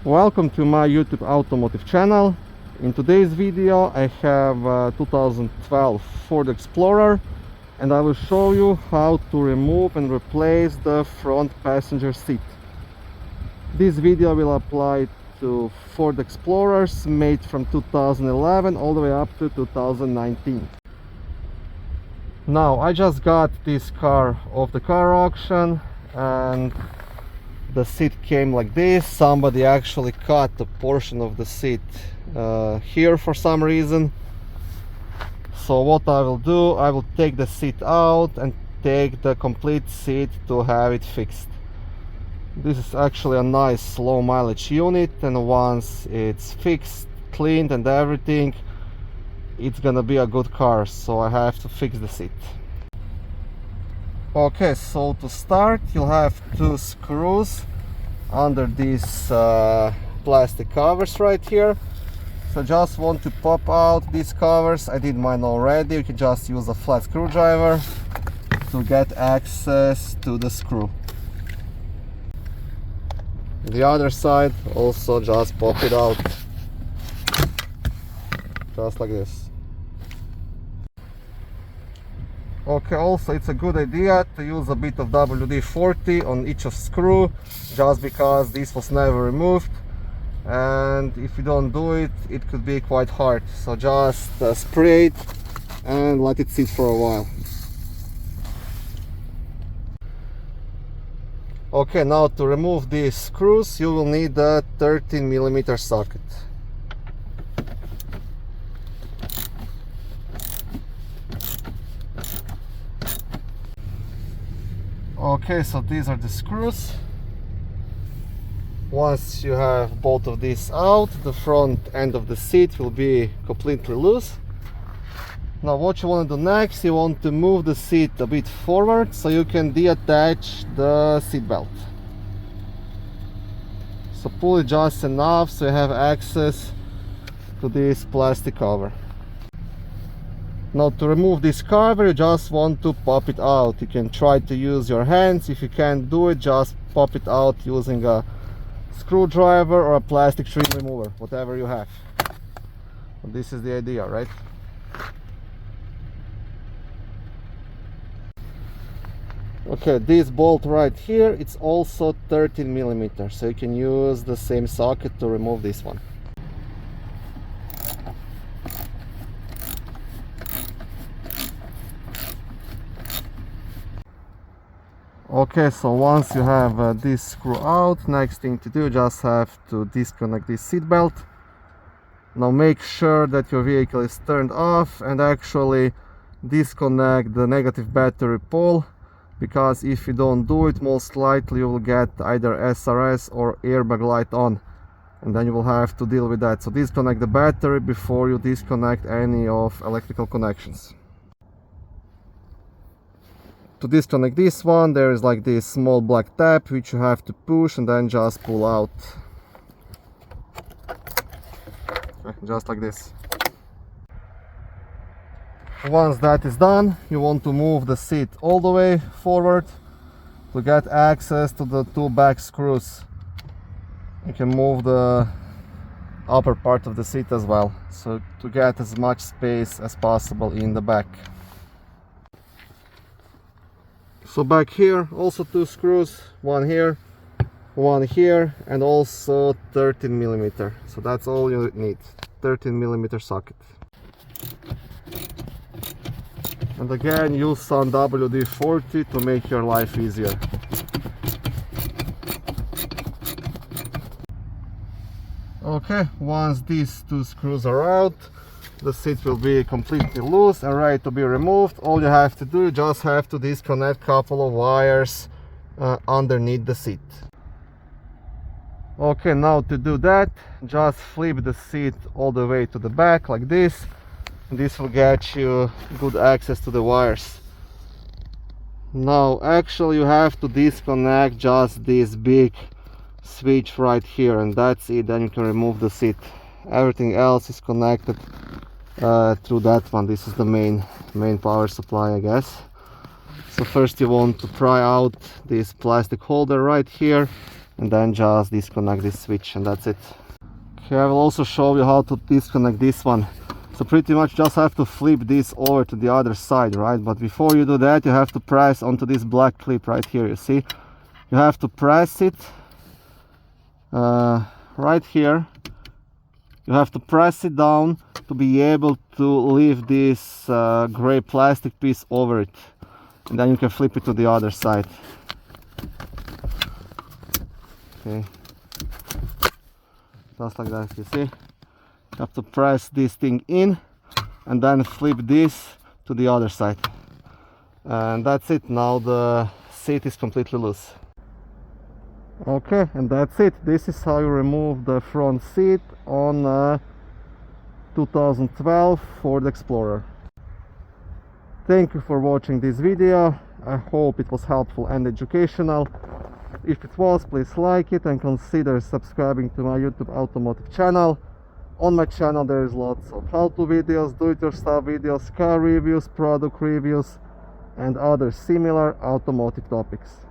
Welcome to my YouTube automotive channel. In today's video I have a 2012 Ford Explorer and I will show you how to remove and replace the front passenger seat. This video will apply to Ford Explorers made from 2011 all the way up to 2019. Now I just got this car off the car auction and the seat came like this. Somebody actually cut a portion of the seat here for some reason. So what I will do, I will take the seat out and take the complete seat to have it fixed. This is actually a nice low mileage unit, and once it's fixed, cleaned and everything, it's gonna be a good car, so I have to fix the seat. Okay, so to start you'll have two screws under these plastic covers right here. So just want to pop out these covers. I did mine already. You can just use a flat screwdriver to get access to the screw. The other side also just pop it out, just like this. Okay, also it's a good idea to use a bit of WD-40 on each of screw, just because this was never removed, and if you don't do it, it could be quite hard. So just spray it and let it sit for a while. Okay, now to remove these screws you will need a 13mm socket. Okay, so these are the screws. Once you have both of these out, the front end of the seat will be completely loose. Now what you want to do next, you want to move the seat a bit forward so you can deattach the seat belt. So pull it just enough so you have access to this plastic cover. Now to remove this cover, you just want to pop it out. You can try to use your hands. If you can't do it, just pop it out using a screwdriver or a plastic trim remover, whatever you have. This is the idea, right? Okay, this bolt right here, it's also 13mm, so you can use the same socket to remove this one. Okay, so once you have this screw out, next thing to do, just have to disconnect this seat belt. Now make sure that your vehicle is turned off and actually disconnect the negative battery pole, because if you don't do it, most likely you will get either SRS or airbag light on, and then you will have to deal with that. So disconnect the battery before you disconnect any of electrical connections. To disconnect this one, there is like this small black tab which you have to push and then just pull out. Okay, just like this. Once that is done, you want to move the seat all the way forward to get access to the two back screws. You can move the upper part of the seat as well, so to get as much space as possible in the back. So back here also two screws, one here, and also 13mm. So that's all you need, 13mm socket. And again, use some WD-40 to make your life easier. Okay, once these two screws are out, the seat will be completely loose and ready to be removed. All you have to do, you just have to disconnect a couple of wires underneath the seat. Okay, now to do that, just flip the seat all the way to the back like this. This will get you good access to the wires. Now actually you have to disconnect just this big switch right here, and that's it. Then you can remove the seat. Everything else is connected through that one. This is the main power supply, I guess. So first you want to pry out this plastic holder right here and then just disconnect this switch, and that's it. Okay, I will also show you how to disconnect this one. So pretty much just have to flip this over to the other side, right? But before you do that, you have to press onto this black clip right here, you see? You have to press it right here. You have to press it down to be able to leave this gray plastic piece over it. And then you can flip it to the other side. Okay. Just like that, you see? You have to press this thing in and then flip this to the other side. And that's it. Now the seat is completely loose. Okay, and that's it. This is how you remove the front seat on a 2012 Ford Explorer. Thank you for watching this video. I hope it was helpful and educational. If it was, please like it and consider subscribing to my YouTube automotive channel. On my channel there is lots of how-to videos, do-it-yourself videos, car reviews, product reviews and other similar automotive topics.